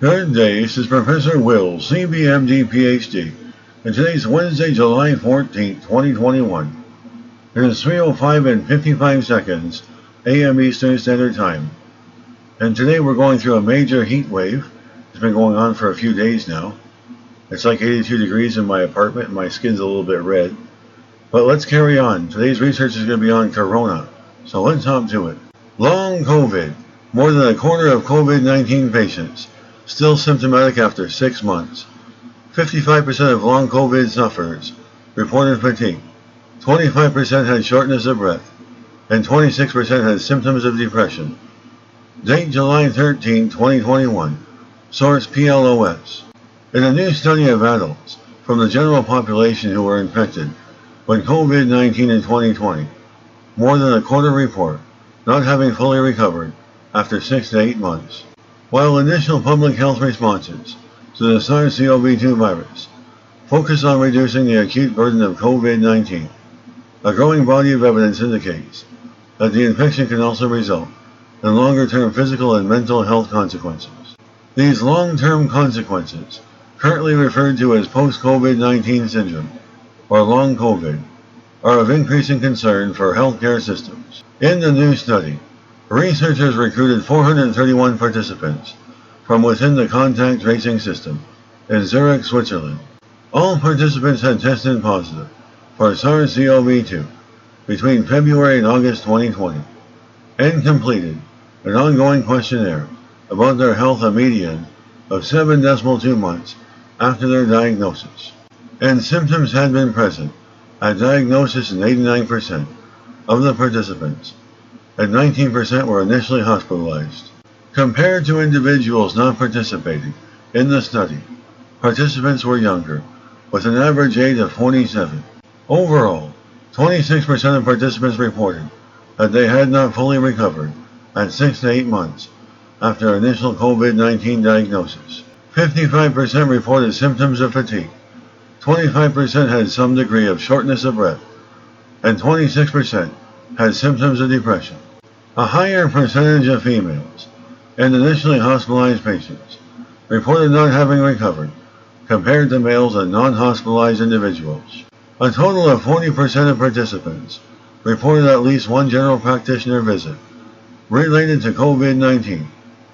Good day, this is Professor Will, CBMD PhD, and today's Wednesday, July 14th, 2021. It is 3:05 and 55 seconds a.m. Eastern Standard Time. And today we're going through a major heat wave. It's been going on for a few days now. It's like 82 degrees in my apartment and my skin's a little bit red. But let's carry on. Today's research is going to be on corona. So let's hop to it. Long COVID. More than a quarter of COVID-19 patients still symptomatic after 6 months. 55% of long COVID sufferers reported fatigue. 25% had shortness of breath. And 26% had symptoms of depression. Date July 13, 2021. Source PLOS. In a new study of adults from the general population who were infected with COVID-19 in 2020, more than a quarter report not having fully recovered after 6 to 8 months. While initial public health responses to the SARS-CoV-2 virus focus on reducing the acute burden of COVID-19, a growing body of evidence indicates that the infection can also result in longer-term physical and mental health consequences. These long-term consequences, currently referred to as post-COVID-19 syndrome, or long COVID, are of increasing concern for healthcare systems. In the new study, researchers recruited 431 participants from within the contact tracing system in Zurich, Switzerland. All participants had tested positive for SARS-CoV-2 between February and August 2020 and completed an ongoing questionnaire about their health a median of 7.2 months after their diagnosis. And symptoms had been present at diagnosis in 89% of the participants, and 19% were initially hospitalized. Compared to individuals not participating in the study, participants were younger, with an average age of 47. Overall, 26% of participants reported that they had not fully recovered at 6 to 8 months after initial COVID-19 diagnosis. 55% reported symptoms of fatigue, 25% had some degree of shortness of breath, and 26% had symptoms of depression. A higher percentage of females and initially hospitalized patients reported not having recovered compared to males and non-hospitalized individuals. A total of 40% of participants reported at least one general practitioner visit related to COVID-19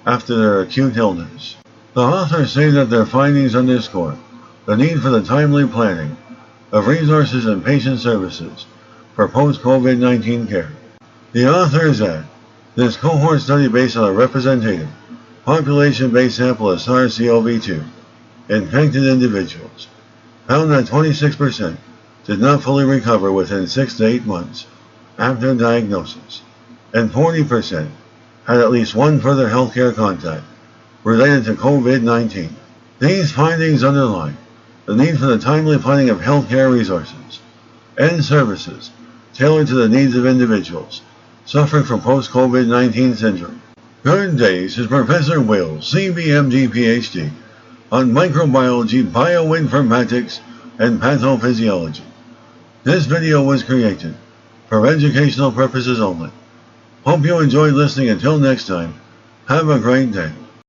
after their acute illness. The authors say that their findings underscore the need for the timely planning of resources and patient services for post-COVID-19 care. The authors add, this cohort study based on a representative, population-based sample of SARS-CoV-2 infected individuals found that 26% did not fully recover within 6 to 8 months after diagnosis, and 40% had at least one further healthcare contact related to COVID-19. These findings underline the need for the timely planning of healthcare resources and services tailored to the needs of individuals suffering from post-COVID-19 syndrome. Good day, this is Professor Will, CBMD PhD, on microbiology, bioinformatics, and pathophysiology. This video was created for educational purposes only. Hope you enjoyed listening. Until next time, have a great day.